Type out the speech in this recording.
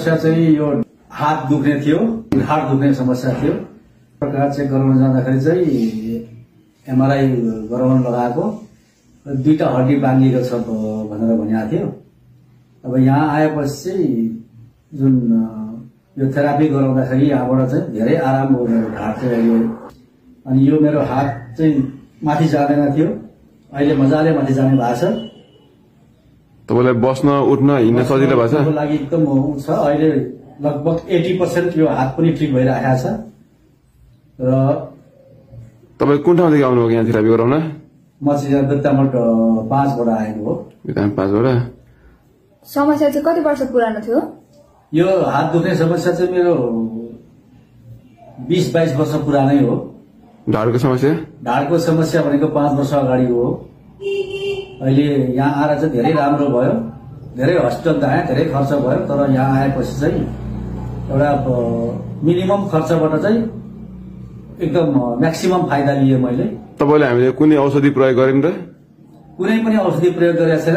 समस्या चाहिँ यो हात दुख्ने थियो, घाड दुख्ने समस्या थियो। प्रकार चेक गराउन जाँदाखेरि चाहिँ एमआरआई गराउन लगाएको, दुईटा हड्डी बाँधिएको छ भनेर भनेको थियो। अब यहाँ आएपछि चाहिँ जुन यो थेरापी गराउँदाखेरि यहाँबाट चाहिँ धेरै आराम भयो मेरो घाड चाहिँ अहिले। अनि यो मेरो हात चाहिँ माथि जाँदैन थियो, अहिले मजाले माथि जाने भएको छ। तपाईलाई बस्न उठ्न हिँड्न सजिलो भएको छ? लागि एकदम छ। अहिले लगभग 80% यो हात पनि ठिक भइरहेको छ। र तपाईँ कुन ठाउँदेखि आउनुभयो यहाँ थेरापी गराउन? म चाहिँ बित्तामोड 5 बाट आएको हो। बित्तामोड 5 बाट। समस्या चाहिँ कति वर्ष पुरानो थियो? यो हात दुख्ने समस्या चाहिँ मेरो 20-22 वर्ष पुरानै हो। ढाडको समस्या? ढाडको समस्या भनेको 5 वर्ष अगाडि हो। अहिले यहाँ आएर चाहिँ धेरै राम्रो भयो। धेरै हस्पिटल आए, धेरै खर्च भयो, तर यहाँ आएपछि चाहिँ एउटा मिनिमम खर्चबाट चाहिँ एकदम म्याक्सिमम फाइदा लिए मैले। तपाईले हामीले कुनै औषधि प्रयोग गरिन् र? कुनै पनि औषधि प्रयोग गरेको छैन।